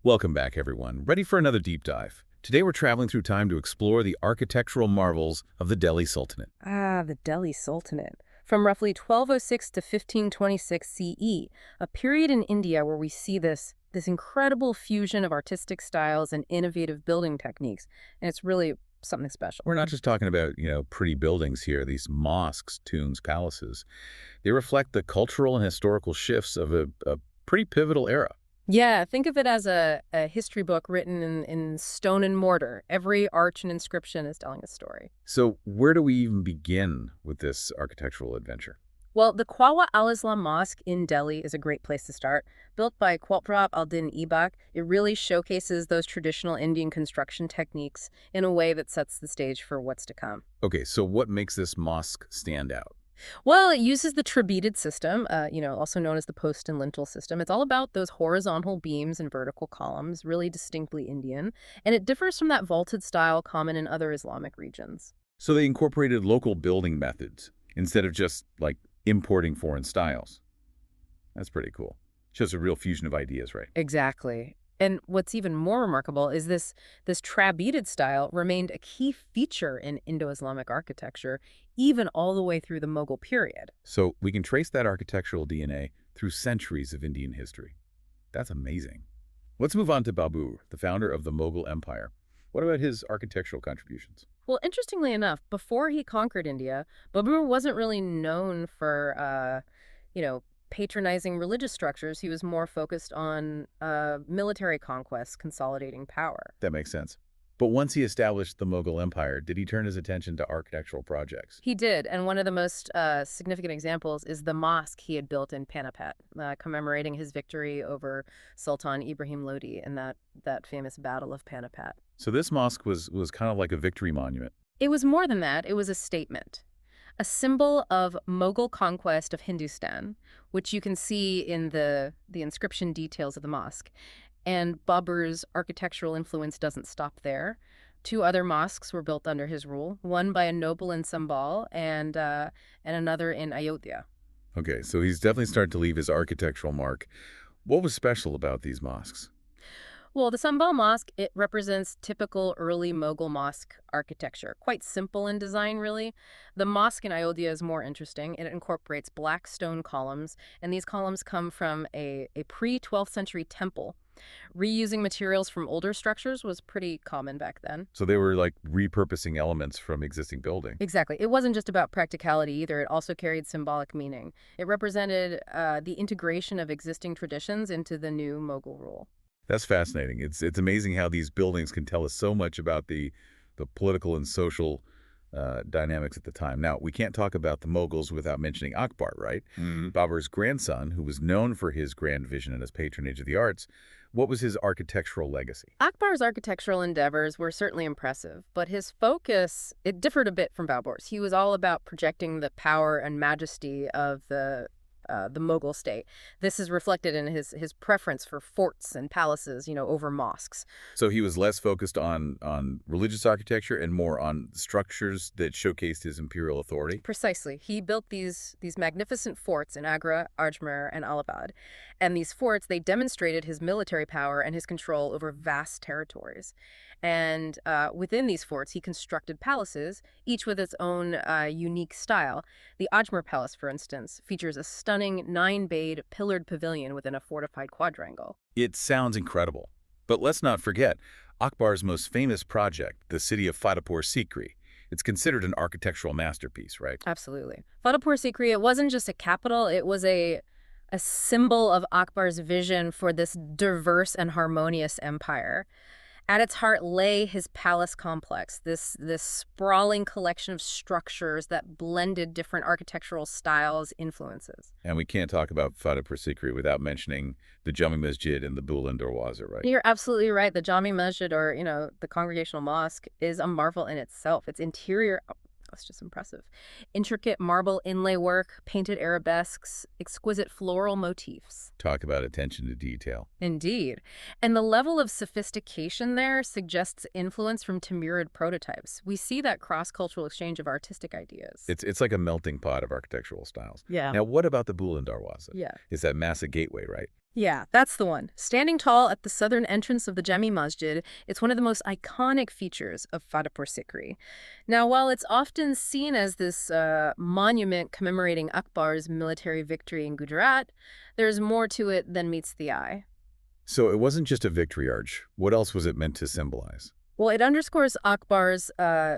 Welcome back, everyone. Ready for another deep dive? Today we're traveling through time to explore the architectural marvels of the Delhi Sultanate. Ah, the Delhi Sultanate. From roughly 1206 to 1526 CE, a period in India where we see this incredible fusion of artistic styles and innovative building techniques. And it's really something special. We're not just talking about, pretty buildings here, these mosques, tombs, palaces. They reflect the cultural and historical shifts of a pretty pivotal era. Yeah, think of it as a history book written in stone and mortar. Every arch and inscription is telling a story. So where do we even begin with this architectural adventure? Well, the Quwwat-ul-Islam Mosque in Delhi is a great place to start. Built by Quwwat-ul-Din Ibak, it really showcases those traditional Indian construction techniques in a way that sets the stage for what's to come. Okay, so what makes this mosque stand out? Well, it uses the trabeated system, also known as the post and lintel system. It's all about those horizontal beams and vertical columns, really distinctly Indian, and it differs from that vaulted style common in other Islamic regions. So they incorporated local building methods instead of just, like, importing foreign styles. That's pretty cool. Shows a real fusion of ideas, right? Exactly. And what's even more remarkable is this trabeated style remained a key feature in Indo-Islamic architecture, even all the way through the Mughal period. So we can trace that architectural DNA through centuries of Indian history. That's amazing. Let's move on to Babur, the founder of the Mughal Empire. What about his architectural contributions? Well, interestingly enough, before he conquered India, Babur wasn't really known for, patronizing religious structures. He was more focused on military conquests, consolidating power. That makes sense. But once he established the Mughal Empire, did he turn his attention to architectural projects? He did, and one of the most significant examples is the mosque he had built in Panipat, commemorating his victory over Sultan Ibrahim Lodi in that famous Battle of Panipat. So this mosque was kind of like a victory monument. It was more than that. It was a statement, a symbol of Mughal conquest of Hindustan, which you can see in the inscription details of the mosque. And Babur's architectural influence doesn't stop there. Two other mosques were built under his rule, one by a noble in Sambal and another in Ayodhya. Okay, so he's definitely started to leave his architectural mark. What was special about these mosques? Well, the Sambal Mosque, it represents typical early Mughal mosque architecture. Quite simple in design, really. The mosque in Ayodhya is more interesting. It incorporates black stone columns, and these columns come from a pre-12th century temple. Reusing materials from older structures was pretty common back then. So they were like repurposing elements from existing building. Exactly. It wasn't just about practicality either. It also carried symbolic meaning. It represented the integration of existing traditions into the new Mughal rule. That's fascinating. It's amazing how these buildings can tell us so much about the political and social dynamics at the time. Now, we can't talk about the Mughals without mentioning Akbar, right? Babur's grandson, who was known for his grand vision and his patronage of the arts. What was his architectural legacy? Akbar's architectural endeavors were certainly impressive, but his focus, it differed a bit from Babur's. He was all about projecting the power and majesty of the Mughal state. This is reflected in his preference for forts and palaces, over mosques. So he was less focused on religious architecture and more on structures that showcased his imperial authority? Precisely. He built these magnificent forts in Agra, Ajmer, and Allahabad. And these forts, they demonstrated his military power and his control over vast territories. And within these forts, he constructed palaces, each with its own unique style. The Ajmer Palace, for instance, features a stunning 9-bayed pillared pavilion within a fortified quadrangle. It sounds incredible. But let's not forget Akbar's most famous project, the city of Fatehpur Sikri. It's considered an architectural masterpiece, right? Absolutely. Fatehpur Sikri, it wasn't just a capital, it was a symbol of Akbar's vision for this diverse and harmonious empire. At its heart lay his palace complex, this sprawling collection of structures that blended different architectural styles, influences. And we can't talk about Fatehpur Sikri without mentioning the Jami Masjid and the Buland Darwaza, right? You're absolutely right. The Jami Masjid, or, the Congregational Mosque, is a marvel in itself. Its interior, that's just impressive. Intricate marble inlay work, painted arabesques, exquisite floral motifs. Talk about attention to detail. Indeed. And the level of sophistication there suggests influence from Timurid prototypes. We see that cross-cultural exchange of artistic ideas. It's like a melting pot of architectural styles. Yeah. Now, what about the Buland Darwaza? Yeah. It's that massive gateway, right? Yeah, that's the one. Standing tall at the southern entrance of the Jami Masjid, it's one of the most iconic features of Fatehpur Sikri. Now, while it's often seen as this monument commemorating Akbar's military victory in Gujarat, there's more to it than meets the eye. So it wasn't just a victory arch. What else was it meant to symbolize? Well, it underscores Akbar's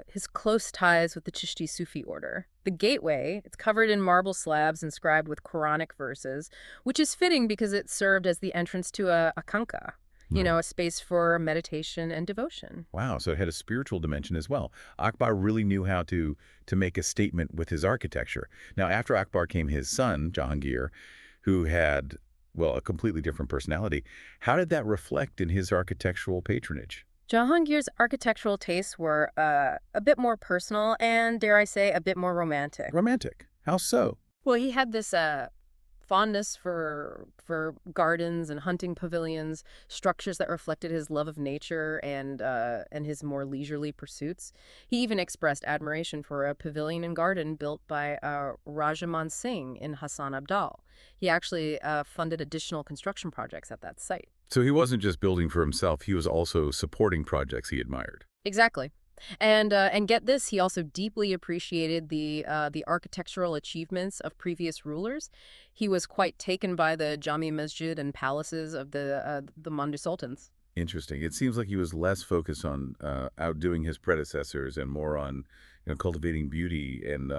his close ties with the Chishti Sufi order. The gateway, it's covered in marble slabs inscribed with Quranic verses, which is fitting because it served as the entrance to a khanqa, Right. a space for meditation and devotion. Wow, so it had a spiritual dimension as well. Akbar really knew how to make a statement with his architecture. Now, after Akbar came his son, Jahangir, who had, well, a completely different personality. How did that reflect in his architectural patronage? Jahangir's architectural tastes were a bit more personal and, dare I say, a bit more romantic. Romantic. How so? Well, he had this fondness for gardens and hunting pavilions, structures that reflected his love of nature and his more leisurely pursuits. He even expressed admiration for a pavilion and garden built by Rajaman Singh in Hassan Abdal. He actually funded additional construction projects at that site. So he wasn't just building for himself, he was also supporting projects he admired. Exactly. And get this, he also deeply appreciated the architectural achievements of previous rulers. He was quite taken by the Jami Masjid and palaces of the Mandi Sultans. Interesting. It seems like he was less focused on outdoing his predecessors and more on cultivating beauty and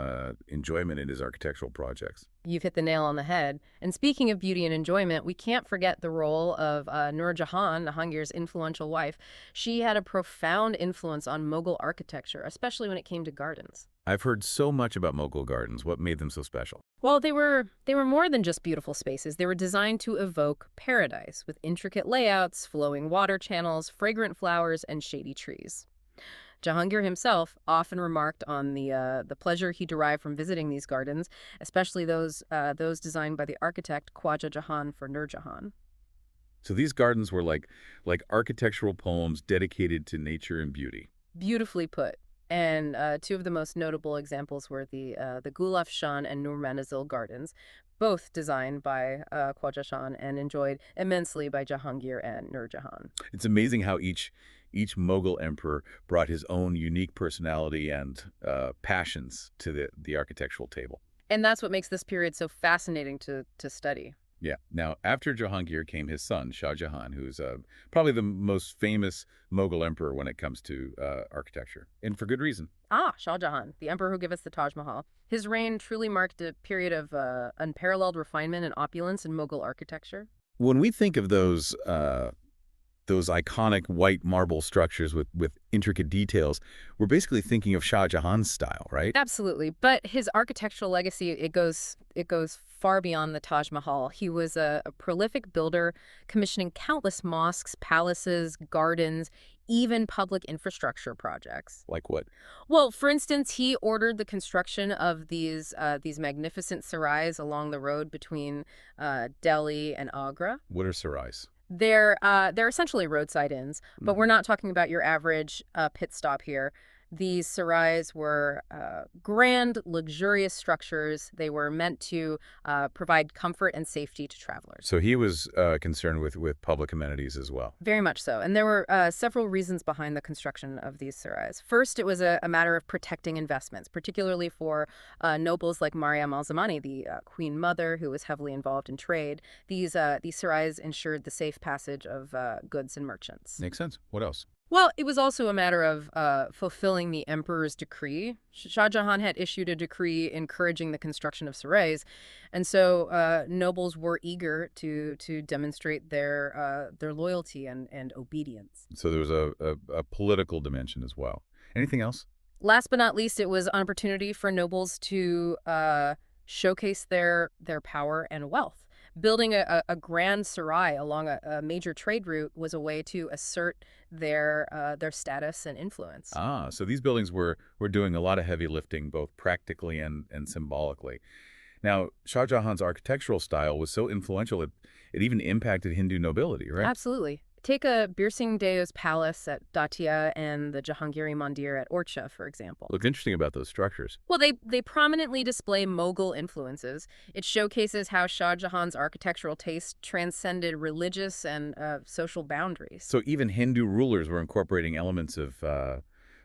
enjoyment in his architectural projects. You've hit the nail on the head. And speaking of beauty and enjoyment, we can't forget the role of Nur Jahan, Jahangir's influential wife. She had a profound influence on Mughal architecture, especially when it came to gardens. I've heard so much about Mughal gardens. What made them so special? Well, they were more than just beautiful spaces. They were designed to evoke paradise with intricate layouts, flowing water channels, fragrant flowers, and shady trees. Jahangir himself often remarked on the pleasure he derived from visiting these gardens, especially those designed by the architect Khwaja Jahan for Nur Jahan. So these gardens were like architectural poems dedicated to nature and beauty. Beautifully put. And two of the most notable examples were the Gulaf Shan and Nur Manazil gardens, both designed by Khwaja Shan and enjoyed immensely by Jahangir and Nur Jahan. It's amazing how each Mughal emperor brought his own unique personality and passions to the architectural table. And that's what makes this period so fascinating to study. Yeah. Now, after Jahangir came his son, Shah Jahan, who's probably the most famous Mughal emperor when it comes to architecture, and for good reason. Ah, Shah Jahan, the emperor who gave us the Taj Mahal. His reign truly marked a period of unparalleled refinement and opulence in Mughal architecture. When we think of those iconic white marble structures with intricate details, we're basically thinking of Shah Jahan's style, right? Absolutely, but his architectural legacy it goes far beyond the Taj Mahal. He was a prolific builder, commissioning countless mosques, palaces, gardens, even public infrastructure projects. Like what? Well, for instance, he ordered the construction of these magnificent sarais along the road between Delhi and Agra. What are sarais? They're essentially roadside inns, but Mhm. we're not talking about your average pit stop here. These sarais were grand, luxurious structures. They were meant to provide comfort and safety to travelers. So he was concerned with public amenities as well. Very much so. And there were several reasons behind the construction of these sarais. First, it was a matter of protecting investments, particularly for nobles like Mariam al-Zamani, the queen mother who was heavily involved in trade. These sarais ensured the safe passage of goods and merchants. Makes sense. What else? Well, it was also a matter of fulfilling the emperor's decree. Shah Jahan had issued a decree encouraging the construction of sarais, and so nobles were eager to demonstrate their loyalty and obedience. So there was a political dimension as well. Anything else? Last but not least, it was an opportunity for nobles to showcase their power and wealth. Building a grand sarai along a major trade route was a way to assert their status and influence. Ah, so these buildings were doing a lot of heavy lifting, both practically and symbolically. Now, Shah Jahan's architectural style was so influential it even impacted Hindu nobility, right? Absolutely. Take a Bir Singh Deo's palace at Datia and the Jahangiri Mandir at Orcha, for example. Look interesting about those structures. Well, they prominently display Mughal influences. It showcases how Shah Jahan's architectural taste transcended religious and social boundaries. So even Hindu rulers were incorporating elements of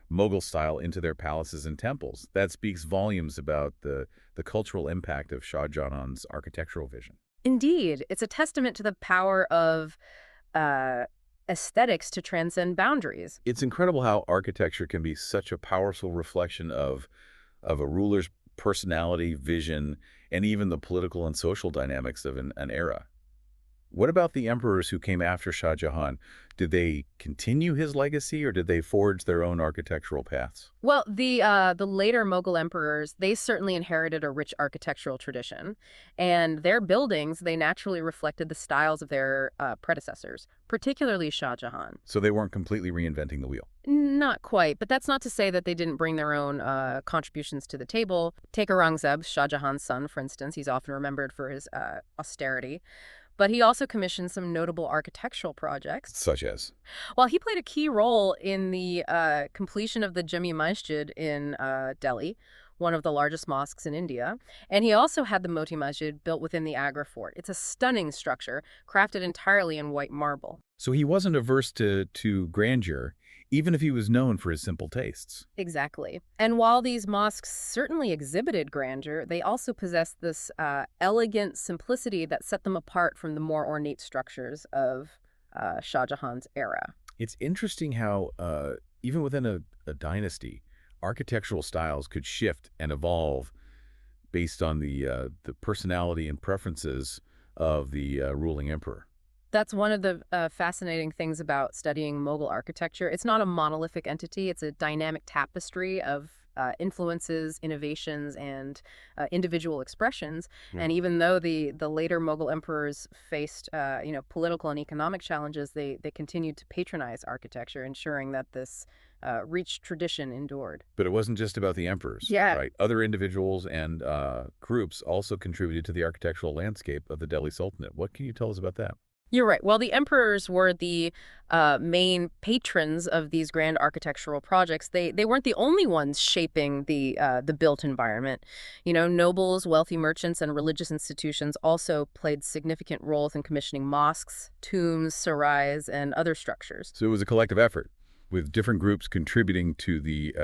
Mughal style into their palaces and temples. That speaks volumes about the cultural impact of Shah Jahan's architectural vision. Indeed, it's a testament to the power of aesthetics to transcend boundaries. It's incredible how architecture can be such a powerful reflection of a ruler's personality, vision, and even the political and social dynamics of an era. What about the emperors who came after Shah Jahan? Did they continue his legacy, or did they forge their own architectural paths? Well, the later Mughal emperors, they certainly inherited a rich architectural tradition, and their buildings, they naturally reflected the styles of their predecessors, particularly Shah Jahan. So they weren't completely reinventing the wheel. Not quite, but that's not to say that they didn't bring their own contributions to the table. Take Aurangzeb, Shah Jahan's son, for instance. He's often remembered for his austerity. But he also commissioned some notable architectural projects. Such as? Well, he played a key role in the completion of the Jami Masjid in Delhi, one of the largest mosques in India. And he also had the Moti Masjid built within the Agra fort. It's a stunning structure, crafted entirely in white marble. So he wasn't averse to grandeur, even if he was known for his simple tastes. Exactly. And while these mosques certainly exhibited grandeur, they also possessed this elegant simplicity that set them apart from the more ornate structures of Shah Jahan's era. It's interesting how, even within a dynasty, architectural styles could shift and evolve based on the personality and preferences of the ruling emperor. That's one of the fascinating things about studying Mughal architecture. It's not a monolithic entity. It's a dynamic tapestry of influences, innovations, and individual expressions. Yeah. And even though the later Mughal emperors faced political and economic challenges, they continued to patronize architecture, ensuring that this rich tradition endured. But it wasn't just about the emperors, Yeah. right? Other individuals and groups also contributed to the architectural landscape of the Delhi Sultanate. What can you tell us about that? You're right. Well, the emperors were the main patrons of these grand architectural projects. They weren't the only ones shaping the built environment. You know, nobles, wealthy merchants, and religious institutions also played significant roles in commissioning mosques, tombs, sarais, and other structures. So it was a collective effort, with different groups contributing to the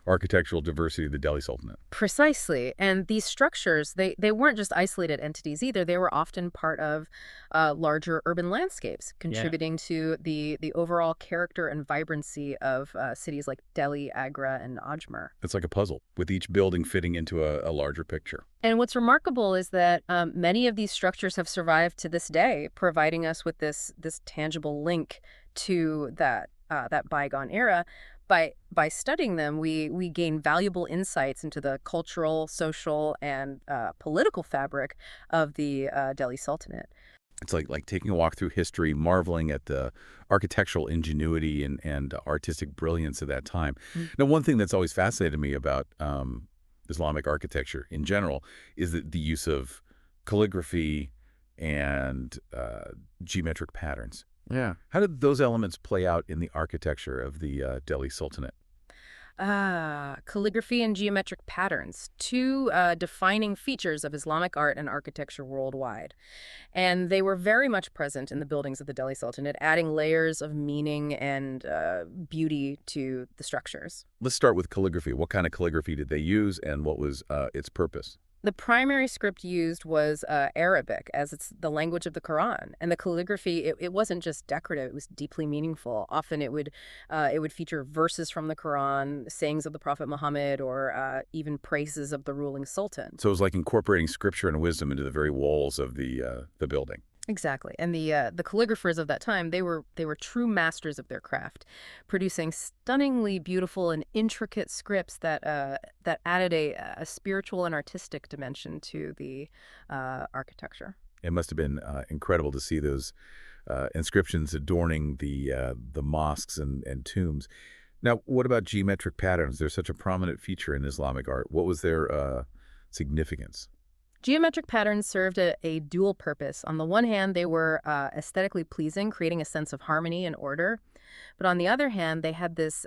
architectural diversity of the Delhi Sultanate. Precisely. And these structures, they weren't just isolated entities either. They were often part of larger urban landscapes, contributing to the overall character and vibrancy of cities like Delhi, Agra, and Ajmer. It's like a puzzle, with each building fitting into a larger picture. And what's remarkable is that many of these structures have survived to this day, providing us with this tangible link to that bygone era. By studying them, we gain valuable insights into the cultural, social, and political fabric of the Delhi Sultanate. It's like taking a walk through history, marveling at the architectural ingenuity and artistic brilliance of that time. Now, one thing that's always fascinated me about Islamic architecture in general is the use of calligraphy and geometric patterns. Yeah. How did those elements play out in the architecture of the Delhi Sultanate? Calligraphy and geometric patterns, two defining features of Islamic art and architecture worldwide. And they were very much present in the buildings of the Delhi Sultanate, adding layers of meaning and beauty to the structures. Let's start with calligraphy. What kind of calligraphy did they use, and what was its purpose? The primary script used was Arabic, as it's the language of the Quran. And the calligraphy, it wasn't just decorative, it was deeply meaningful. Often it would feature verses from the Quran, sayings of the Prophet Muhammad, or even praises of the ruling sultan. So it was like incorporating scripture and wisdom into the very walls of the building. Exactly. And the calligraphers of that time, they were true masters of their craft, producing stunningly beautiful and intricate scripts that added a spiritual and artistic dimension to the architecture. It must have been incredible to see those inscriptions adorning the mosques and tombs. Now, what about geometric patterns? They're such a prominent feature in Islamic art. What was their significance? Geometric patterns served a dual purpose. On the one hand, they were aesthetically pleasing, creating a sense of harmony and order. But on the other hand, they had this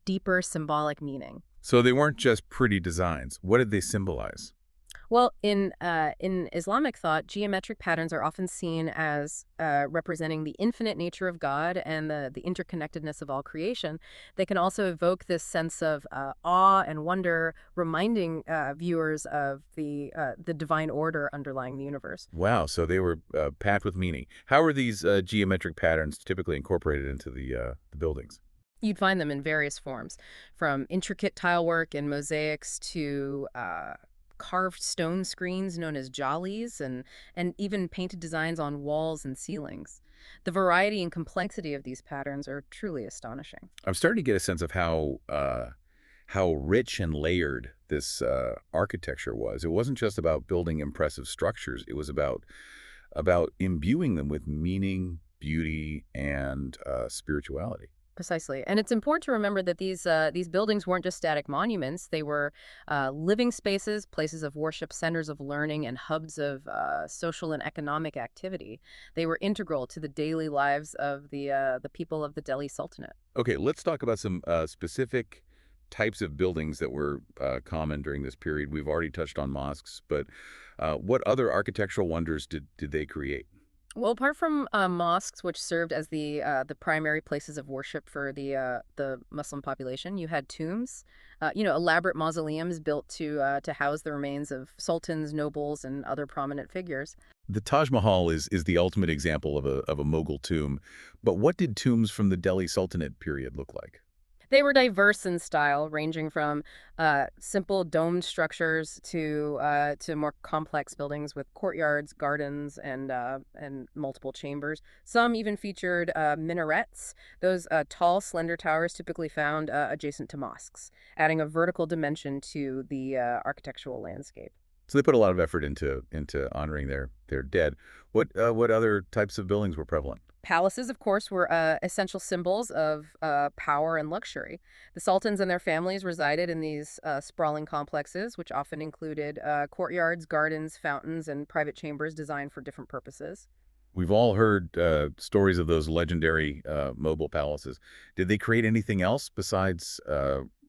deeper symbolic meaning. So they weren't just pretty designs. What did they symbolize? Well, in Islamic thought, geometric patterns are often seen as representing the infinite nature of God and the interconnectedness of all creation. They can also evoke this sense of awe and wonder, reminding viewers of the divine order underlying the universe. Wow, so they were packed with meaning. How are these geometric patterns typically incorporated into the buildings? You'd find them in various forms, from intricate tile work and mosaics to carved stone screens known as jollies and even painted designs on walls and ceilings. The variety and complexity of these patterns are truly astonishing. I'm starting to get a sense of how rich and layered this architecture was. It wasn't just about building impressive structures. It was about imbuing them with meaning, beauty, and spirituality. Precisely. And it's important to remember that these buildings weren't just static monuments. They were living spaces, places of worship, centers of learning, and hubs of social and economic activity. They were integral to the daily lives of the people of the Delhi Sultanate. Okay, let's talk about some specific types of buildings that were common during this period. We've already touched on mosques, but what other architectural wonders did they create? Well, apart from mosques, which served as the primary places of worship for the Muslim population, you had tombs, elaborate mausoleums built to house the remains of sultans, nobles, and other prominent figures. The Taj Mahal is the ultimate example of a Mughal tomb, but what did tombs from the Delhi Sultanate period look like? They were diverse in style, ranging from simple domed structures to more complex buildings with courtyards, gardens, and multiple chambers. Some even featured minarets, those tall, slender towers typically found adjacent to mosques, adding a vertical dimension to the architectural landscape. So they put a lot of effort into honoring their dead. What other types of buildings were prevalent? Palaces, of course, were essential symbols of power and luxury. The sultans and their families resided in these sprawling complexes, which often included courtyards, gardens, fountains, and private chambers designed for different purposes. We've all heard stories of those legendary mobile palaces. Did they create anything else besides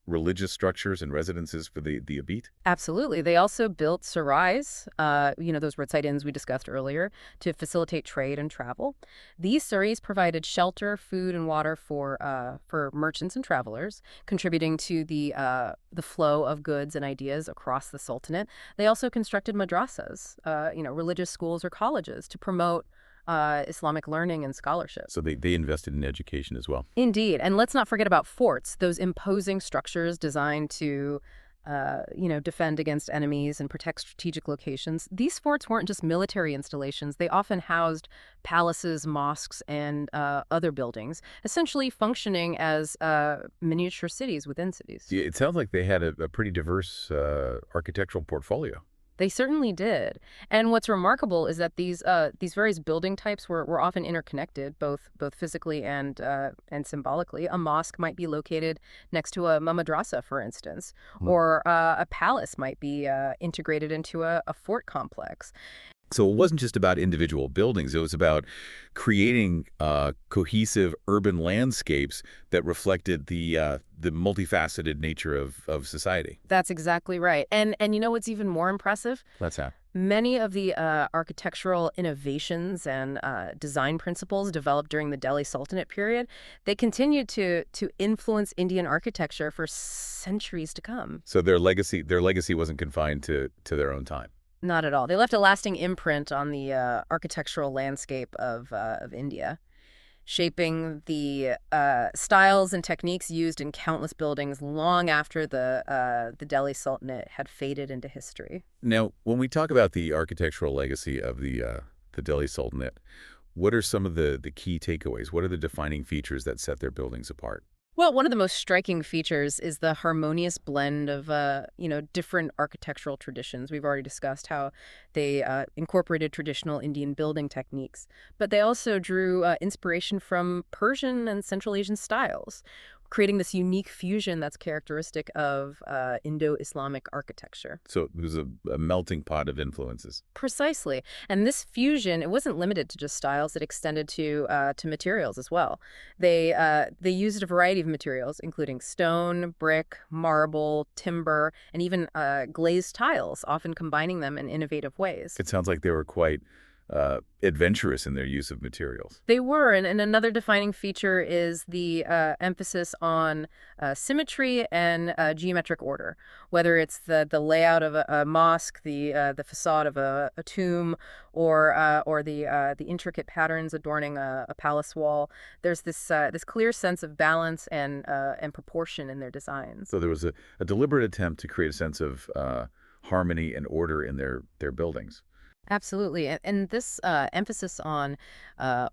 religious structures and residences for the elite? Absolutely. They also built sarais, those roadside inns we discussed earlier, to facilitate trade and travel. These sarais provided shelter, food, and water for merchants and travelers, contributing to the flow of goods and ideas across the Sultanate. They also constructed madrasas, religious schools or colleges to promote Islamic learning and scholarship. So they invested in education as well. Indeed. And let's not forget about forts, those imposing structures designed to, defend against enemies and protect strategic locations. These forts weren't just military installations. They often housed palaces, mosques, and other buildings, essentially functioning as miniature cities within cities. Yeah, it sounds like they had a pretty diverse architectural portfolio. They certainly did. And what's remarkable is that these various building types were often interconnected, both physically and symbolically. A mosque might be located next to a madrasa, for instance, or a palace might be integrated into a fort complex. So it wasn't just about individual buildings. It was about creating cohesive urban landscapes that reflected the multifaceted nature of society. That's exactly right. And you know what's even more impressive? Let's have. Many of the architectural innovations and design principles developed during the Delhi Sultanate period, they continued to influence Indian architecture for centuries to come. So their legacy wasn't confined to their own time. Not at all. They left a lasting imprint on the architectural landscape of India, shaping the styles and techniques used in countless buildings long after the Delhi Sultanate had faded into history. Now, when we talk about the architectural legacy of the Delhi Sultanate, what are some of the key takeaways? What are the defining features that set their buildings apart? Well, one of the most striking features is the harmonious blend of, different architectural traditions. We've already discussed how they incorporated traditional Indian building techniques, but they also drew inspiration from Persian and Central Asian styles, creating this unique fusion that's characteristic of Indo-Islamic architecture. So it was a melting pot of influences. Precisely. And this fusion, it wasn't limited to just styles. It extended to materials as well. They used a variety of materials, including stone, brick, marble, timber, and even glazed tiles, often combining them in innovative ways. It sounds like they were quite adventurous in their use of materials. They were, and another defining feature is the emphasis on symmetry and geometric order. Whether it's the layout of a mosque, the facade of a tomb, or the intricate patterns adorning a palace wall, there's this clear sense of balance and proportion in their designs. So there was a deliberate attempt to create a sense of harmony and order in their buildings. Absolutely. And this emphasis on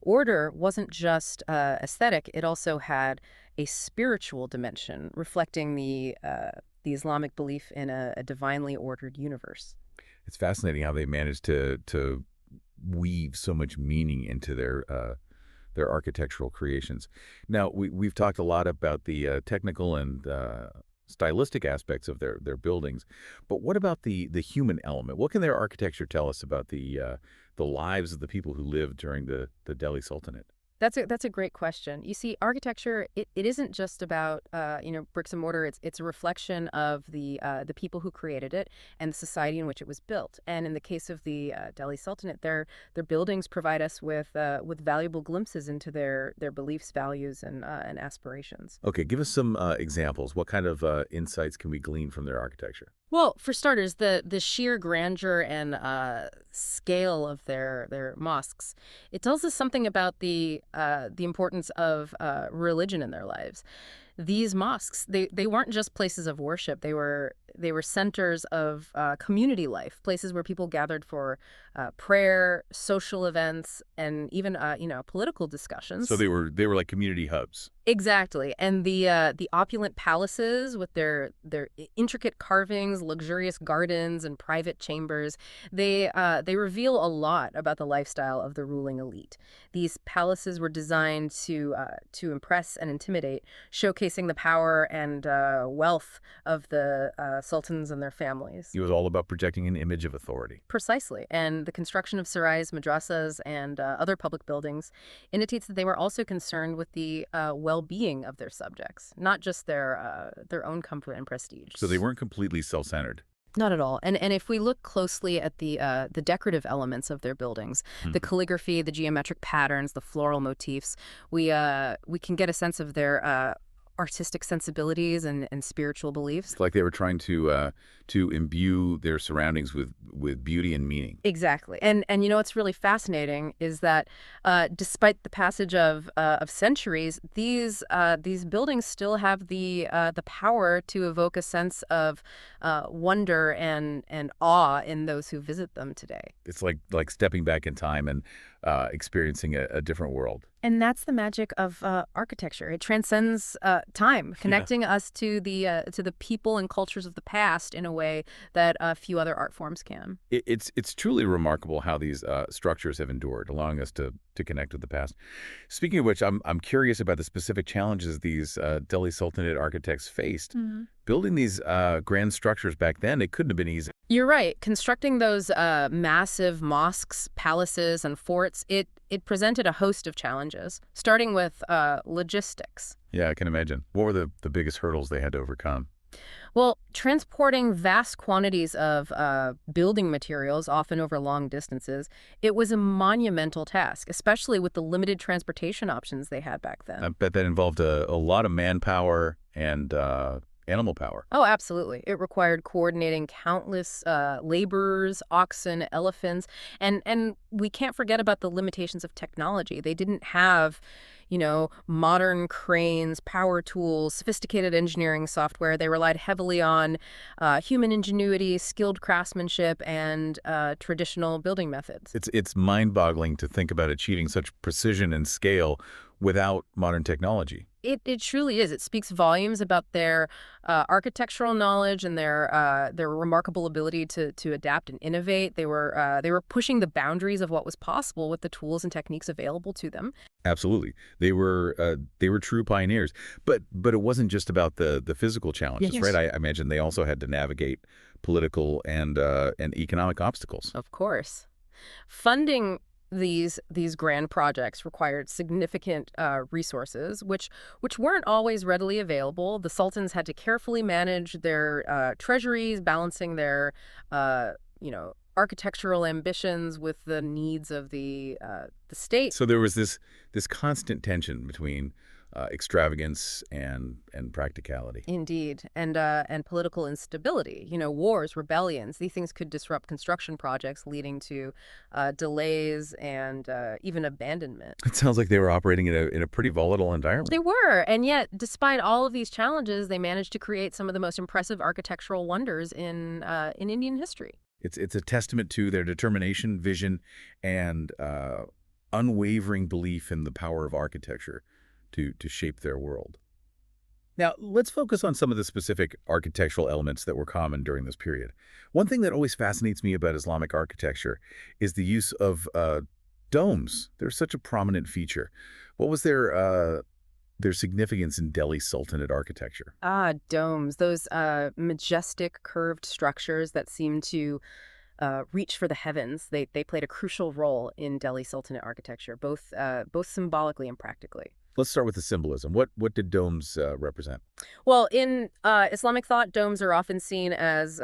order wasn't just aesthetic. It also had a spiritual dimension, reflecting the Islamic belief in a divinely ordered universe. It's fascinating how they managed to weave so much meaning into their architectural creations. Now, we've talked a lot about the technical and stylistic aspects of their buildings, but what about the human element? What can their architecture tell us about the lives of the people who lived during the Delhi Sultanate? That's a great question. You see, architecture, it isn't just about bricks and mortar. It's a reflection of the people who created it and the society in which it was built. And in the case of the Delhi Sultanate, their buildings provide us with valuable glimpses into their beliefs, values, and aspirations. Okay, give us some examples. What kind of insights can we glean from their architecture? Well, for starters, the sheer grandeur and scale of their mosques, it tells us something about the importance of religion in their lives. These mosques, they weren't just places of worship. They were centers of community life, places where people gathered for prayer, social events, and even political discussions. So they were like community hubs. Exactly. And the opulent palaces with their intricate carvings, luxurious gardens, and private chambers, they reveal a lot about the lifestyle of the ruling elite. These palaces were designed to impress and intimidate, showcasing the power and wealth of the sultans and their families. It was all about projecting an image of authority. Precisely. And the construction of sarais, madrasas, and other public buildings indicates that they were also concerned with the well-being of their subjects, not just their own comfort and prestige. So they weren't completely self-centered. Not at all. And if we look closely at the decorative elements of their buildings, the calligraphy, the geometric patterns, the floral motifs, we can get a sense of their artistic sensibilities and spiritual beliefs. It's like they were trying to imbue their surroundings with beauty and meaning. Exactly. And what's really fascinating is that despite the passage of centuries, these buildings still have the power to evoke a sense of wonder and awe in those who visit them today. It's like stepping back in time and experiencing a different world. And that's the magic of architecture. It transcends time, connecting us to the people and cultures of the past in a way that few other art forms can. It's truly remarkable how these structures have endured, allowing us to connect with the past. Speaking of which, I'm curious about the specific challenges these Delhi Sultanate architects faced. Building these grand structures back then, it couldn't have been easy. You're right. Constructing those massive mosques, palaces, and forts, it presented a host of challenges, starting with logistics. Yeah, I can imagine. What were the biggest hurdles they had to overcome? Well, transporting vast quantities of building materials, often over long distances, it was a monumental task, especially with the limited transportation options they had back then. I bet that involved a lot of manpower and animal power. Oh, absolutely. It required coordinating countless laborers, oxen, elephants, and we can't forget about the limitations of technology. They didn't have, modern cranes, power tools, sophisticated engineering software. They relied heavily on human ingenuity, skilled craftsmanship, and traditional building methods. It's mind-boggling to think about achieving such precision and scale without modern technology. It truly is. It speaks volumes about their architectural knowledge and their remarkable ability to adapt and innovate. They were pushing the boundaries of what was possible with the tools and techniques available to them. Absolutely. They were true pioneers. But it wasn't just about the physical challenges, right? Yes. I imagine they also had to navigate political and economic obstacles. Of course. Funding these grand projects required significant resources, which weren't always readily available. The sultans had to carefully manage their treasuries, balancing their architectural ambitions with the needs of the state. So there was this constant tension between extravagance and practicality. Indeed, and political instability. Wars, rebellions. These things could disrupt construction projects, leading to delays and even abandonment. It sounds like they were operating in a pretty volatile environment. They were, and yet, despite all of these challenges, they managed to create some of the most impressive architectural wonders in Indian history. It's a testament to their determination, vision, and unwavering belief in the power of architecture to shape their world. Now, let's focus on some of the specific architectural elements that were common during this period. One thing that always fascinates me about Islamic architecture is the use of domes. They're such a prominent feature. What was their significance in Delhi Sultanate architecture? Domes, those majestic curved structures that seem to reach for the heavens. They played a crucial role in Delhi Sultanate architecture, both symbolically and practically. Let's start with the symbolism. What did domes represent? Well, in Islamic thought, domes are often seen as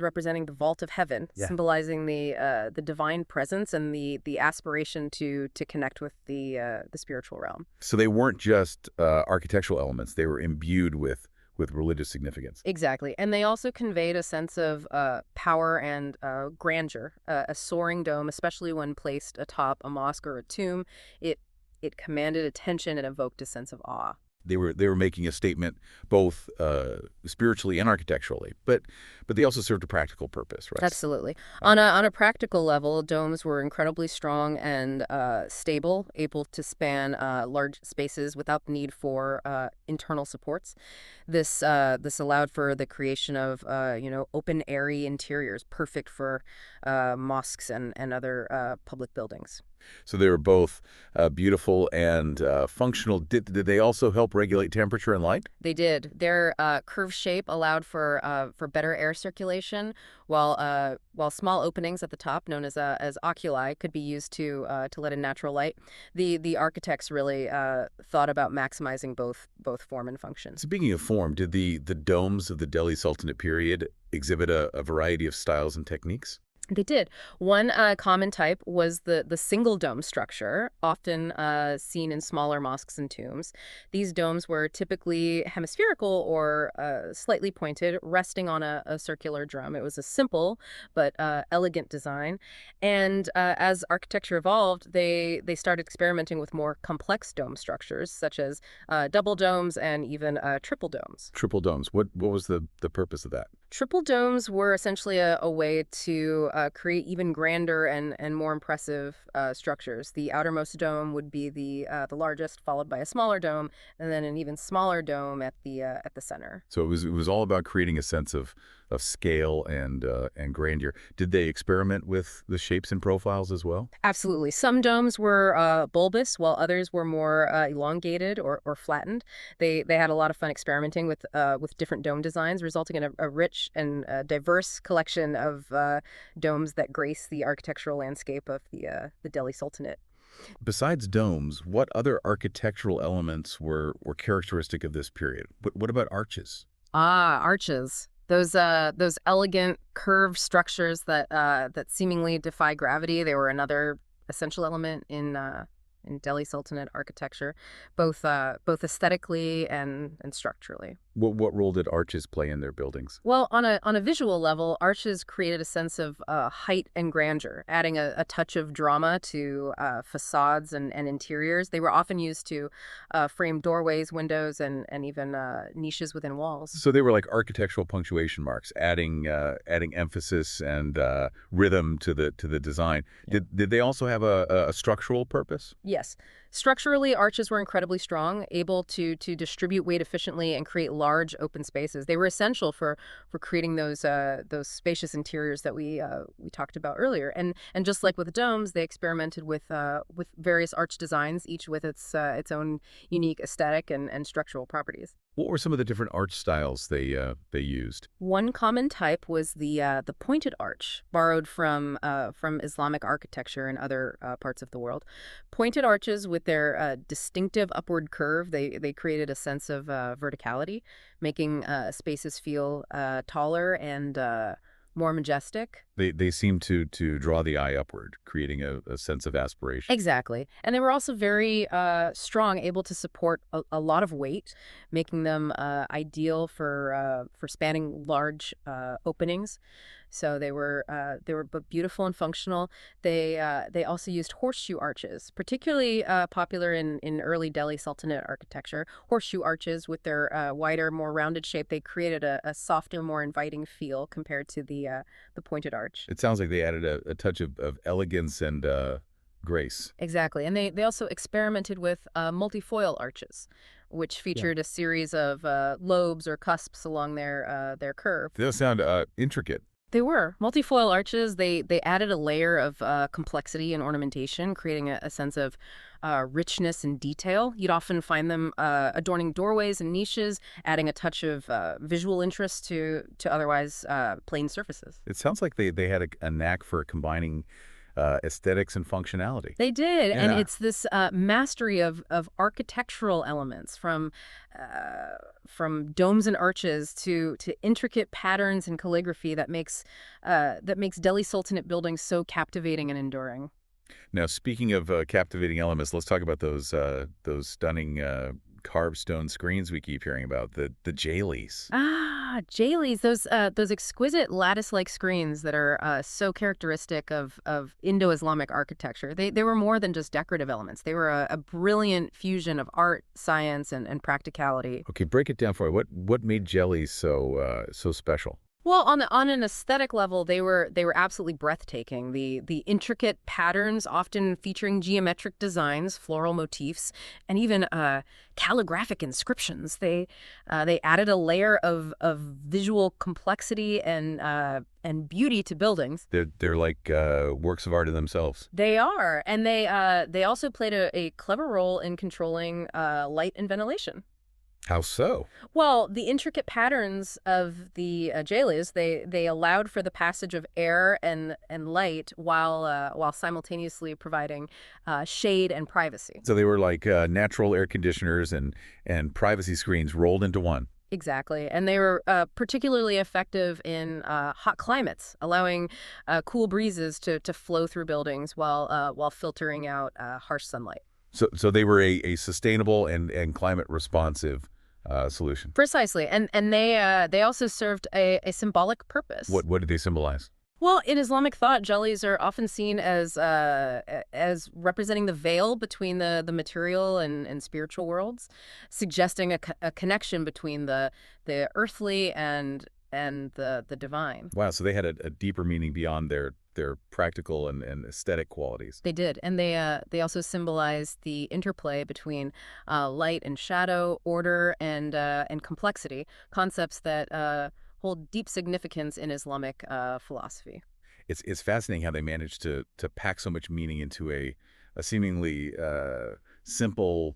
representing the vault of heaven, Yeah. symbolizing the divine presence and the aspiration to connect with the spiritual realm. So they weren't just architectural elements. They were imbued with religious significance. Exactly. And they also conveyed a sense of power and grandeur. A soaring dome, especially when placed atop a mosque or a tomb, it commanded attention and evoked a sense of awe. They were making a statement both spiritually and architecturally, but they also served a practical purpose, right? Absolutely. On a practical level, domes were incredibly strong and stable, able to span large spaces without the need for internal supports. This allowed for the creation of open, airy interiors, perfect for mosques and other public buildings. So they were both beautiful and functional. Did they also help regulate temperature and light? They did. Their curved shape allowed for better air circulation, while small openings at the top, known as oculi, could be used to let in natural light. The architects really thought about maximizing both form and function. Speaking of form, did the domes of the Delhi Sultanate period exhibit a variety of styles and techniques? They did. One common type was the single dome structure, often seen in smaller mosques and tombs. These domes were typically hemispherical or slightly pointed, resting on a circular drum. It was a simple but elegant design. And as architecture evolved, they started experimenting with more complex dome structures, such as double domes and even triple domes. Triple domes. What was the purpose of that? Triple domes were essentially a way to create even grander and more impressive structures. The outermost dome would be the largest, followed by a smaller dome, and then an even smaller dome at the center. So it was all about creating a sense of scale and grandeur. Did they experiment with the shapes and profiles as well? Absolutely. Some domes were bulbous, while others were more elongated or flattened. They had a lot of fun experimenting with different dome designs, resulting in a rich and diverse collection of domes that grace the architectural landscape of the Delhi Sultanate. Besides domes, what other architectural elements were characteristic of this period? What about arches? Arches. Those elegant curved structures that seemingly defy gravity. They were another essential element in Delhi Sultanate architecture, both aesthetically and structurally. What role did arches play in their buildings? Well, on a visual level, arches created a sense of height and grandeur, adding a touch of drama to facades and interiors. They were often used to frame doorways, windows, and even niches within walls. So they were like architectural punctuation marks, adding emphasis and rhythm to the design. Yeah. Did they also have a structural purpose? Yes. Structurally, arches were incredibly strong, able to distribute weight efficiently and create large open spaces. They were essential for creating those spacious interiors that we talked about earlier. And just like with domes, they experimented with various arch designs, each with its own unique aesthetic and structural properties. What were some of the different arch styles they used? One common type was the pointed arch, borrowed from Islamic architecture and other parts of the world. Pointed arches with their distinctive upward curve, they created a sense of verticality, making spaces feel taller and more majestic. They seem to draw the eye upward, creating a sense of aspiration. Exactly. And they were also very strong, able to support a lot of weight, making them ideal for spanning large openings. So they were both beautiful and functional. They also used horseshoe arches, particularly popular in early Delhi Sultanate architecture. Horseshoe arches with their wider, more rounded shape, they created a softer, more inviting feel compared to the pointed arch. It sounds like they added a touch of elegance and grace. Exactly. And they also experimented with multifoil arches, which featured a series of lobes or cusps along their curve. They sound intricate. They were. Multifoil arches, they added a layer of complexity and ornamentation, creating a sense of richness and detail. You'd often find them adorning doorways and niches, adding a touch of visual interest to otherwise plain surfaces. It sounds like they had a knack for combining aesthetics and functionality. They did, and Yeah. it's this mastery of architectural elements from domes and arches to intricate patterns and calligraphy that makes Delhi Sultanate buildings so captivating and enduring. Now, speaking of captivating elements, let's talk about those stunning carved stone screens we keep hearing about, the jailis. Jailis, those exquisite lattice-like screens that are so characteristic of Indo-Islamic architecture. They were more than just decorative elements. They were a brilliant fusion of art, science, and practicality. Okay, break it down for me. What made jailis so special? Well, on an aesthetic level, they were absolutely breathtaking. The intricate patterns, often featuring geometric designs, floral motifs, and even calligraphic inscriptions. They added a layer of visual complexity and beauty to buildings. They're like works of art in themselves. They are, and they also played a clever role in controlling light and ventilation. How so? Well, the intricate patterns of the jailis, they allowed for the passage of air and light while simultaneously providing shade and privacy. So they were like natural air conditioners and privacy screens rolled into one. Exactly. And they were particularly effective in hot climates, allowing cool breezes to flow through buildings while filtering out harsh sunlight. So they were a sustainable and climate responsive solution. Precisely. And they also served a symbolic purpose. What did they symbolize? Well, in Islamic thought, jellies are often seen as representing the veil between the material and spiritual worlds, suggesting a connection between the earthly and the divine. Wow, so they had a deeper meaning beyond their practical and aesthetic qualities. They did, and they also symbolize the interplay between light and shadow, order and complexity, concepts that hold deep significance in Islamic philosophy. It's fascinating how they managed to pack so much meaning into a seemingly simple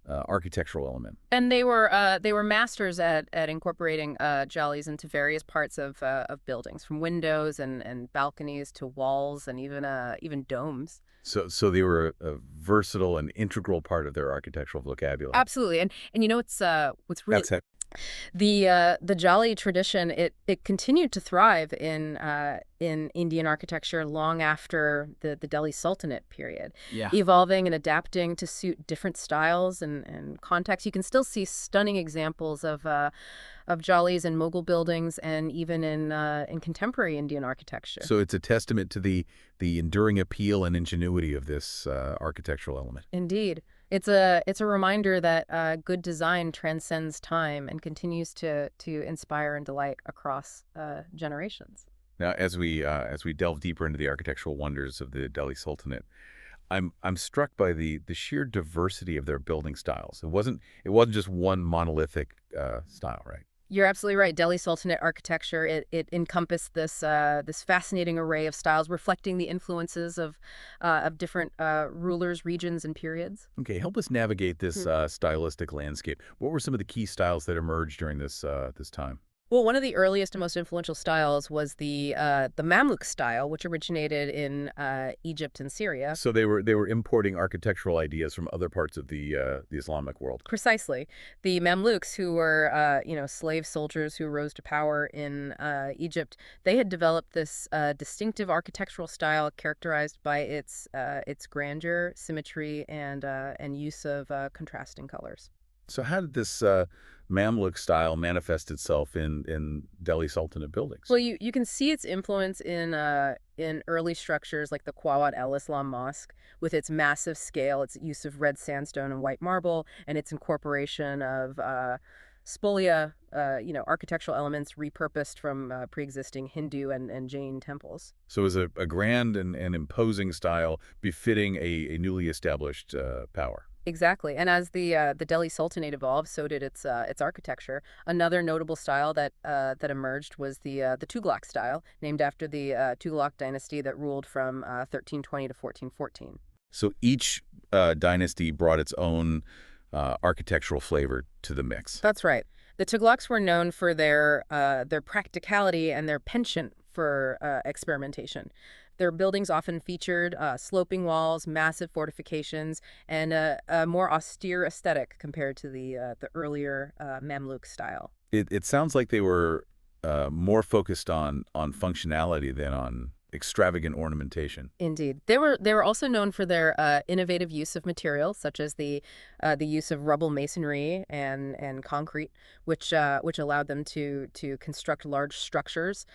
architectural element. And they were masters at incorporating jollies into various parts of buildings, from windows and balconies to walls and even domes. So they were a versatile and integral part of their architectural vocabulary. Absolutely, and you know what's really That's the Jolly tradition, it continued to thrive in Indian architecture long after the Delhi Sultanate period, evolving and adapting to suit different styles and contexts. You can still see stunning examples of Jollies in Mughal buildings and even in contemporary Indian architecture. So it's a testament to the enduring appeal and ingenuity of this architectural element. Indeed. It's a reminder that good design transcends time and continues to inspire and delight across generations. Now, as we delve deeper into the architectural wonders of the Delhi Sultanate, I'm struck by the sheer diversity of their building styles. It wasn't just one monolithic style, right? You're absolutely right. Delhi Sultanate architecture, it encompassed this fascinating array of styles, reflecting the influences of different rulers, regions, and periods. Okay, help us navigate this stylistic landscape. What were some of the key styles that emerged during this time? Well, one of the earliest and most influential styles was the Mamluk style, which originated in Egypt and Syria. So they were importing architectural ideas from other parts of the Islamic world. Precisely. The Mamluks, who were, slave soldiers who rose to power in Egypt, they had developed this distinctive architectural style characterized by its grandeur, symmetry, and use of contrasting colors. So how did this Mamluk style manifest itself in Delhi Sultanate buildings? Well, you can see its influence in early structures like the Quwwat-ul-Islam Mosque, with its massive scale, its use of red sandstone and white marble, and its incorporation of spolia, architectural elements repurposed from pre-existing Hindu and Jain temples. So it was a grand and imposing style befitting a newly established power. Exactly, and as the Delhi Sultanate evolved, so did its architecture. Another notable style that emerged was the Tughlaq style, named after the Tughlaq dynasty that ruled from 1320 to 1414. So each dynasty brought its own architectural flavor to the mix. That's right. The Tughlaqs were known for their practicality and their penchant for experimentation. Their buildings often featured sloping walls, massive fortifications, and a more austere aesthetic compared to the earlier Mamluk style. It sounds like they were more focused on functionality than on extravagant ornamentation. Indeed, they were also known for their innovative use of materials, such as the use of rubble masonry and concrete, which allowed them to construct large structures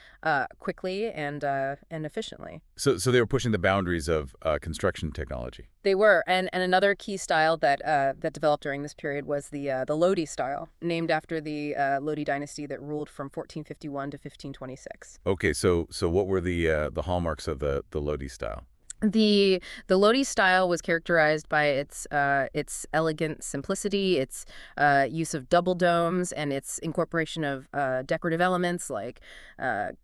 quickly and efficiently. So they were pushing the boundaries of construction technology. They were, and another key style that developed during this period was the Lodi style, named after the Lodi dynasty that ruled from 1451 to 1526. Okay, so what were the hallmarks of the Lodi style? The Lodi style was characterized by its elegant simplicity, its use of double domes, and its incorporation of decorative elements like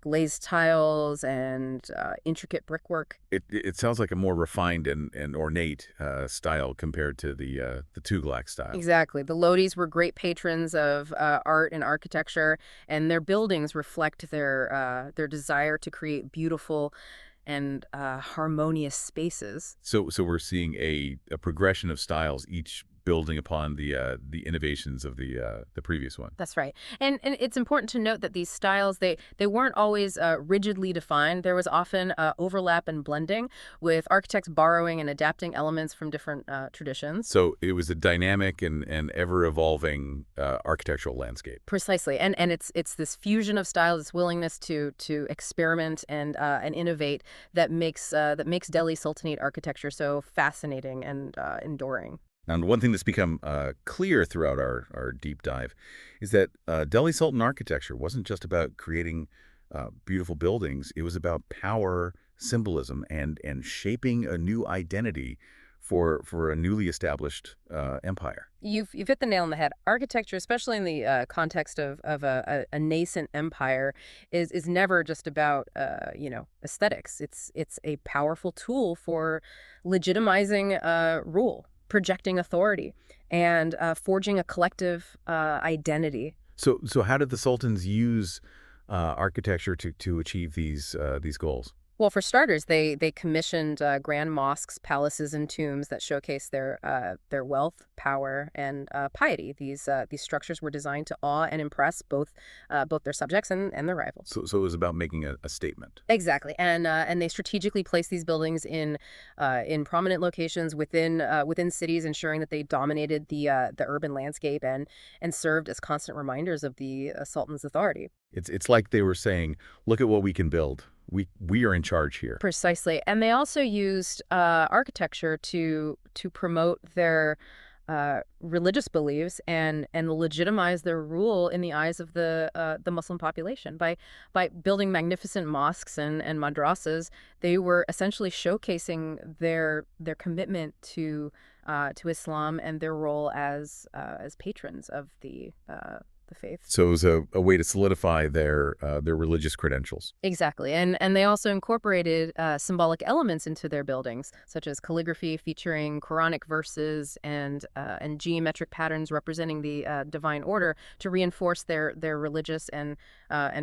glazed tiles and intricate brickwork. It sounds like a more refined and ornate style compared to the Tughlaq style. Exactly. The Lodis were great patrons of art and architecture, and their buildings reflect their desire to create beautiful and harmonious spaces. So we're seeing a progression of styles, each building upon the innovations of the previous one. That's right. And it's important to note that these styles, they weren't always rigidly defined. There was often overlap and blending, with architects borrowing and adapting elements from different traditions. So it was a dynamic and ever-evolving architectural landscape. Precisely. And it's this fusion of styles, this willingness to experiment and innovate that makes Delhi Sultanate architecture so fascinating and enduring. Now, one thing that's become clear throughout our deep dive is that Delhi Sultan architecture wasn't just about creating beautiful buildings. It was about power, symbolism, and shaping a new identity for a newly established empire. You've hit the nail on the head. Architecture, especially in the context of a nascent empire, is never just about aesthetics. It's a powerful tool for legitimizing rule, projecting authority, and forging a collective identity. So how did the sultans use architecture to achieve these goals? Well, for starters, they commissioned grand mosques, palaces, and tombs that showcase their wealth, power, and piety. These structures were designed to awe and impress both their subjects and their rivals. So it was about making a statement. Exactly, and they strategically placed these buildings in prominent locations within cities, ensuring that they dominated the urban landscape and served as constant reminders of the Sultan's authority. It's like they were saying, "Look at what we can build. We are in charge here." Precisely, and they also used architecture to promote their religious beliefs and legitimize their rule in the eyes of the Muslim population by building magnificent mosques and madrasas. They were essentially showcasing their commitment to Islam and their role as patrons of the faith. So it was a way to solidify their religious credentials. Exactly. And they also incorporated symbolic elements into their buildings, such as calligraphy featuring Quranic verses and geometric patterns representing the divine order to reinforce their religious and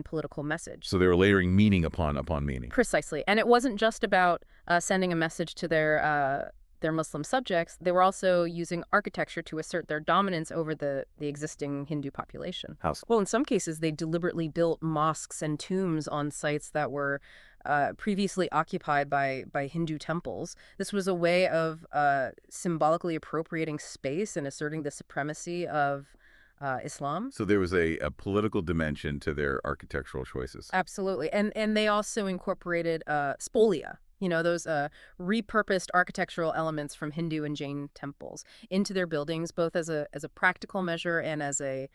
political message. So they were layering meaning upon meaning. Precisely. And it wasn't just about sending a message to their Muslim subjects. They were also using architecture to assert their dominance over the existing Hindu population. How? Well, in some cases, they deliberately built mosques and tombs on sites that were previously occupied by Hindu temples. This was a way of symbolically appropriating space and asserting the supremacy of Islam. So there was a political dimension to their architectural choices. Absolutely. And they also incorporated spolia, those repurposed architectural elements from Hindu and Jain temples into their buildings, both as a practical measure and as a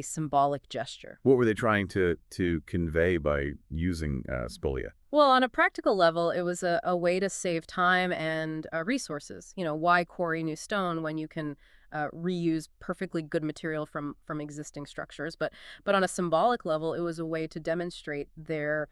symbolic gesture. What were they trying to convey by using spolia? Well, on a practical level, it was a way to save time and resources. Why quarry new stone when you can reuse perfectly good material from existing structures? But on a symbolic level, it was a way to demonstrate their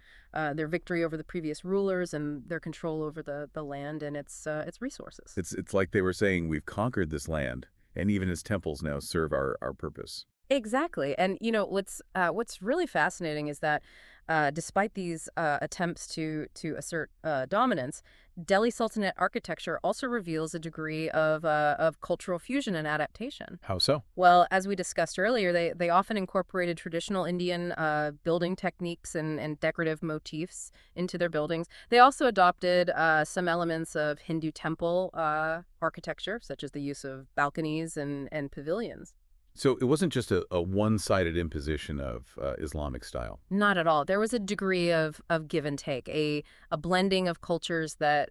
victory over the previous rulers and their control over the land and its resources. It's like they were saying, we've conquered this land, and even its temples now serve our purpose. Exactly. And what's really fascinating is that despite these attempts to assert dominance, Delhi Sultanate architecture also reveals a degree of cultural fusion and adaptation. How so? Well, as we discussed earlier, they often incorporated traditional Indian building techniques and decorative motifs into their buildings. They also adopted some elements of Hindu temple architecture, such as the use of balconies and pavilions. So it wasn't just a one-sided imposition of Islamic style. Not at all. There was a degree of give and take, a blending of cultures that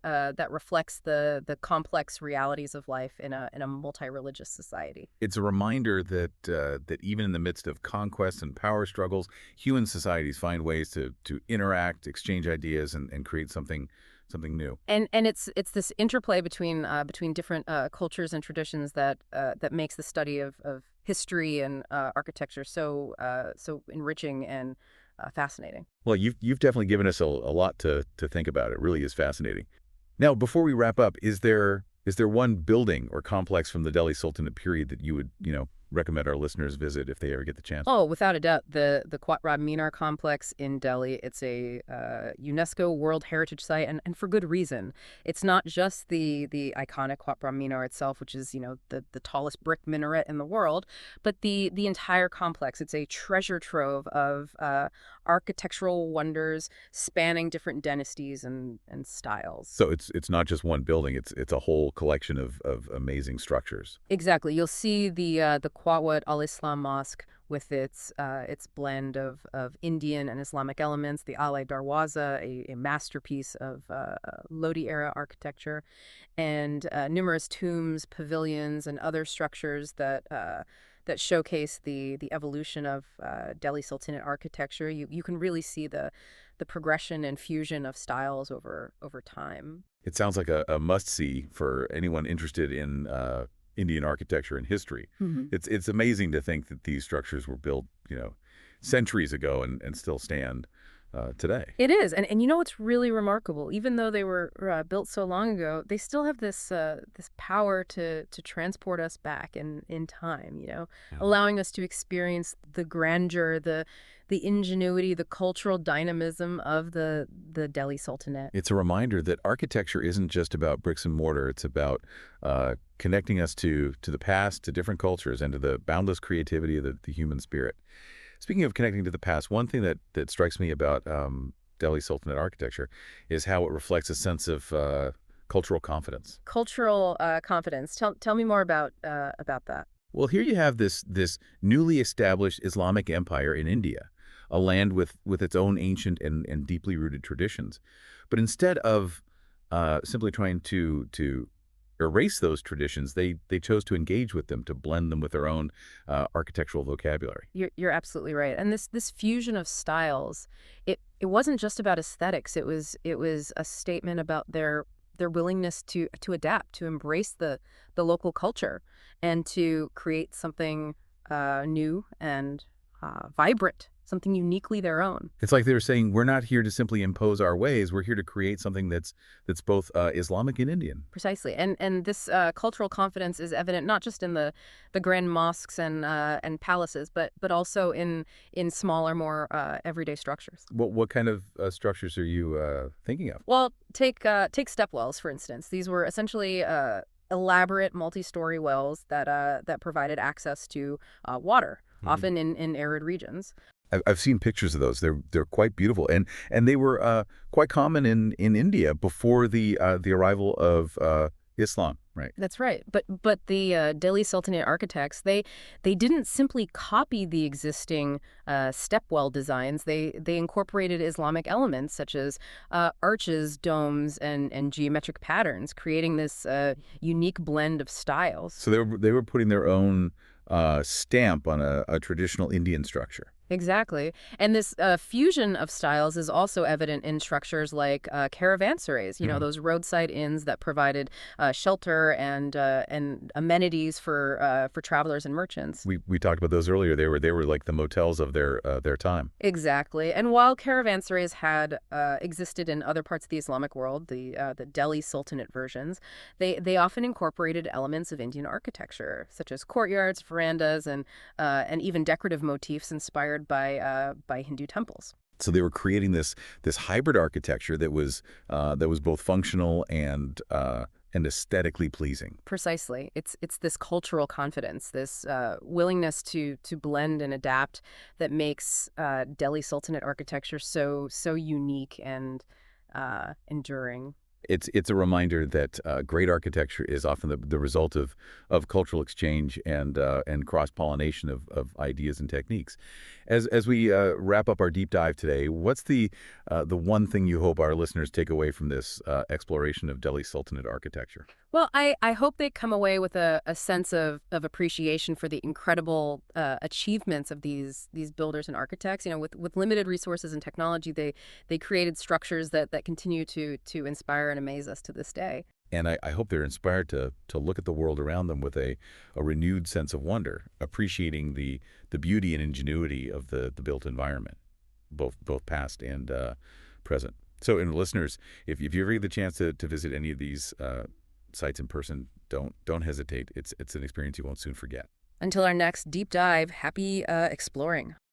reflects the complex realities of life in a multi-religious society. It's a reminder that even in the midst of conquests and power struggles, human societies find ways to interact, exchange ideas, and create something new. And it's this interplay between different cultures and traditions that makes the study of history and architecture so enriching and fascinating. Well, you've definitely given us a lot to think about. It really is fascinating. Now, before we wrap up, is there one building or complex from the Delhi Sultanate period that you would recommend our listeners visit if they ever get the chance? Oh, without a doubt, the Quwwat-ul-Minar complex in Delhi. It's a UNESCO World Heritage Site, and for good reason. It's not just the iconic Quwwat-ul-Minar itself, which is the tallest brick minaret in the world, but the entire complex. It's a treasure trove of architectural wonders spanning different dynasties and styles. So it's not just one building; it's a whole collection of amazing structures. Exactly. You'll see the Quwwat-ul-Islam Mosque with its blend of Indian and Islamic elements, the Alai Darwaza, a masterpiece of Lodi-era architecture, and numerous tombs, pavilions, and other structures that showcase the evolution of Delhi Sultanate architecture. You can really see the progression and fusion of styles over time. It sounds like a must-see for anyone interested in Indian architecture and history. Mm-hmm. It's amazing to think that these structures were built, centuries ago and still stand today. It is, and what's really remarkable, even though they were built so long ago, they still have this power to transport us back in time. Yeah. Allowing us to experience the grandeur, the ingenuity, the cultural dynamism of the Delhi Sultanate. It's a reminder that architecture isn't just about bricks and mortar. It's about connecting us to the past, to different cultures, and to the boundless creativity of the human spirit. Speaking of connecting to the past, one thing that strikes me about Delhi Sultanate architecture is how it reflects a sense of cultural confidence. Cultural confidence. Tell me more about that. Well, here you have this newly established Islamic empire in India, a land with its own ancient and deeply rooted traditions. But instead of simply trying to erase those traditions. They chose to engage with them, to blend them with their own architectural vocabulary. You're absolutely right. And this fusion of styles, it wasn't just about aesthetics. It was a statement about their willingness to adapt, to embrace the local culture, and to create something new and vibrant, something uniquely their own. It's like they were saying, we're not here to simply impose our ways. We're here to create something that's both Islamic and Indian. Precisely, and this cultural confidence is evident not just in the grand mosques and palaces, but also in smaller, more everyday structures. What kind of structures are you thinking of? Well, take stepwells for instance. These were essentially elaborate multi-story wells that provided access to water, often in arid regions. I've seen pictures of those. They're quite beautiful, and they were quite common in India before the arrival of Islam, right? That's right. But the Delhi Sultanate architects, they didn't simply copy the existing stepwell designs. They incorporated Islamic elements such as arches, domes, and geometric patterns, creating this unique blend of styles. So they were putting their own stamp on a traditional Indian structure. Exactly. And this fusion of styles is also evident in structures like caravanserais, those roadside inns that provided shelter and amenities for travelers and merchants. We talked about those earlier. They were like the motels of their time. Exactly. And while caravanserais had existed in other parts of the Islamic world, the Delhi Sultanate versions, they often incorporated elements of Indian architecture, such as courtyards, verandas, and even decorative motifs inspired by Hindu temples. So they were creating this hybrid architecture that was both functional and aesthetically pleasing. Precisely. It's this cultural confidence, this willingness to blend and adapt that makes Delhi Sultanate architecture so unique and enduring. It's a reminder that great architecture is often the result of cultural exchange and cross-pollination of ideas and techniques. As we wrap up our deep dive today, what's the one thing you hope our listeners take away from this exploration of Delhi Sultanate architecture? Well, I hope they come away with a sense of appreciation for the incredible achievements of these builders and architects. With limited resources and technology, they created structures that continue to inspire and amaze us to this day. And I hope they're inspired to look at the world around them with a renewed sense of wonder, appreciating the beauty and ingenuity of the built environment, both past and present. So, and listeners, if you ever get the chance to visit any of these sites in person, don't hesitate. It's an experience you won't soon forget. Until our next deep dive, happy exploring.